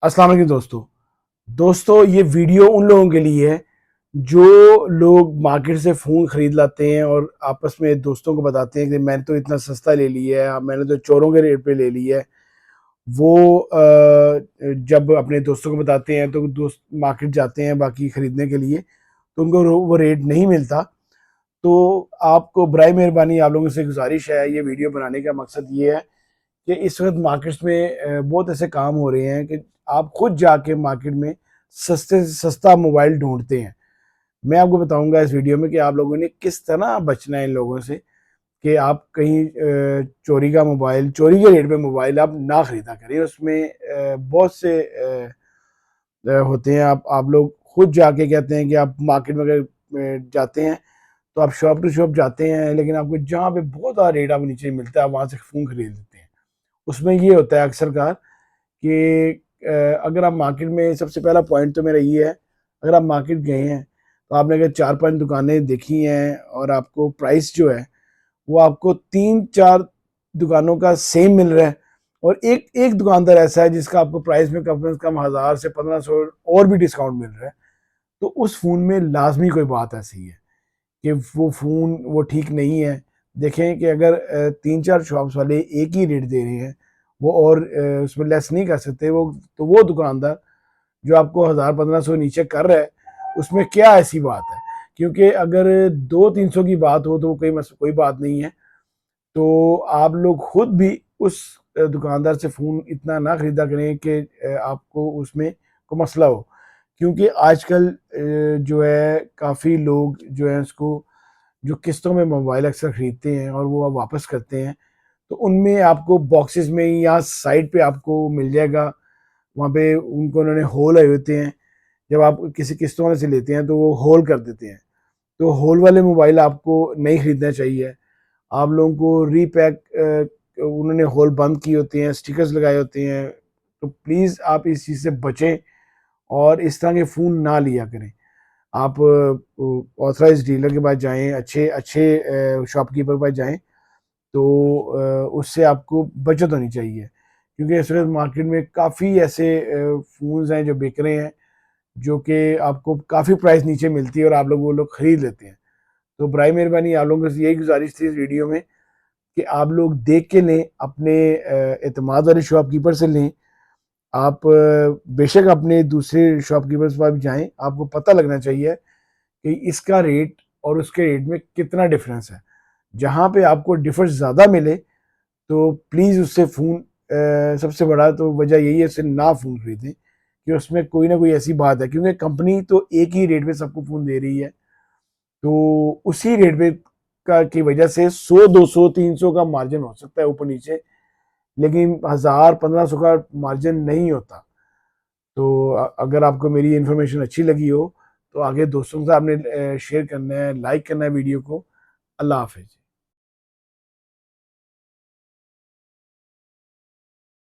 अस्सलाम वालेकुम दोस्तों ये वीडियो उन लोगों के लिए है जो लोग मार्केट से फ़ोन ख़रीद लाते हैं और आपस में दोस्तों को बताते हैं कि मैंने तो इतना सस्ता ले लिया है, मैंने तो चोरों के रेट पे ले लिया है। वो जब अपने दोस्तों को बताते हैं तो दोस्त मार्केट जाते हैं बाकी ख़रीदने के लिए, तो उनको वो रेट नहीं मिलता। तो आपको बराए मेहरबानी आप लोगों से गुजारिश है, ये वीडियो बनाने का मकसद ये है कि इस वक्त मार्केट्स में बहुत ऐसे काम हो रहे हैं कि आप खुद जाके मार्केट में सस्ते से सस्ता मोबाइल ढूंढते हैं। मैं आपको बताऊंगा इस वीडियो में कि आप लोगों ने किस तरह बचना है इन लोगों से कि आप कहीं चोरी का मोबाइल, चोरी के रेट पे मोबाइल आप ना खरीदा करें। उसमें बहुत से होते हैं। आप लोग खुद जाके कहते हैं कि आप मार्केट में अगर जाते हैं तो आप शॉप टू शॉप जाते हैं, लेकिन आपको जहाँ पे बहुत ज़्यादा रेट आपको नीचे मिलता है आप वहाँ से फ़ोन खरीद लेते हैं। उसमें ये होता है अक्सर कार कि अगर आप मार्केट में, सबसे पहला पॉइंट तो मेरा ये है, अगर आप मार्केट गए हैं तो आपने अगर 4-5 दुकानें देखी हैं और आपको प्राइस जो है वो आपको 3-4 दुकानों का सेम मिल रहा है और एक एक दुकानदार ऐसा है जिसका आपको प्राइस में कम से कम 1000 से 1500 और भी डिस्काउंट मिल रहा है, तो उस फ़ोन में लाजमी कोई बात ऐसी है कि वो फ़ोन वो ठीक नहीं है। देखें कि अगर 3-4 शॉप्स वाले एक ही रेट दे रहे हैं, वो और उसमें लेस नहीं कर सकते, वो दुकानदार जो आपको 1000-1500 नीचे कर रहा है, उसमें क्या ऐसी बात है? क्योंकि अगर 200-300 की बात हो तो कोई बात नहीं है। तो आप लोग खुद भी उस दुकानदार से फ़ोन इतना ना खरीदा करें कि आपको उसमें कोई मसला हो। क्योंकि आजकल जो है काफ़ी लोग जो है उसको, जो किस्तों में मोबाइल अक्सर खरीदते हैं और वो वापस करते हैं, तो उनमें आपको बॉक्सेस में या साइड पे आपको मिल जाएगा, वहाँ पे उनको उन्होंने होल आए होते हैं। जब आप किसी किस्तों वाले से लेते हैं तो वो होल कर देते हैं, तो होल वाले मोबाइल आपको नहीं खरीदना चाहिए। आप लोगों को रीपैक, उन्होंने होल बंद किए होते हैं, स्टिकर्स लगाए होते हैं, तो प्लीज़ आप इस चीज़ से बचें और इस तरह के फ़ोन ना लिया करें। आप ऑथराइज़्ड डीलर के पास जाएँ, अच्छे अच्छे शॉपकीपर के पास जाएँ, तो उससे आपको बचत होनी चाहिए। क्योंकि इस वक़्त मार्केट में काफ़ी ऐसे फ़ोन्स हैं जो बिक रहे हैं, जो कि आपको काफ़ी प्राइस नीचे मिलती है और आप लोग वो लोग खरीद लेते हैं। तो बराए मेहरबानी आप लोगों से यही गुज़ारिश थी इस वीडियो में कि आप लोग देख के लें, अपने एतमाद वाले शॉपकीपर से लें। आप बेशक अपने दूसरे शॉपकीपर्स के पास भी जाएँ, आपको पता लगना चाहिए कि इसका रेट और उसके रेट में कितना डिफ़रेंस है। जहाँ पे आपको डिफ़रेंस ज़्यादा मिले तो प्लीज़ उससे फ़ोन, सबसे बड़ा तो वजह यही है उससे ना फ़ोन खरीदें कि उसमें कोई ना कोई ऐसी बात है, क्योंकि कंपनी तो एक ही रेट पे सबको फ़ोन दे रही है। तो उसी रेट पे का की वजह से 100, 200, 300 का मार्जिन हो सकता है ऊपर नीचे, लेकिन 1000-1500 का मार्जिन नहीं होता। तो अगर आपको मेरी इन्फॉर्मेशन अच्छी लगी हो तो आगे दोस्तों के साथ आपने शेयर करना है, लाइक करना है वीडियो को। अल्लाह हाफ़िज़।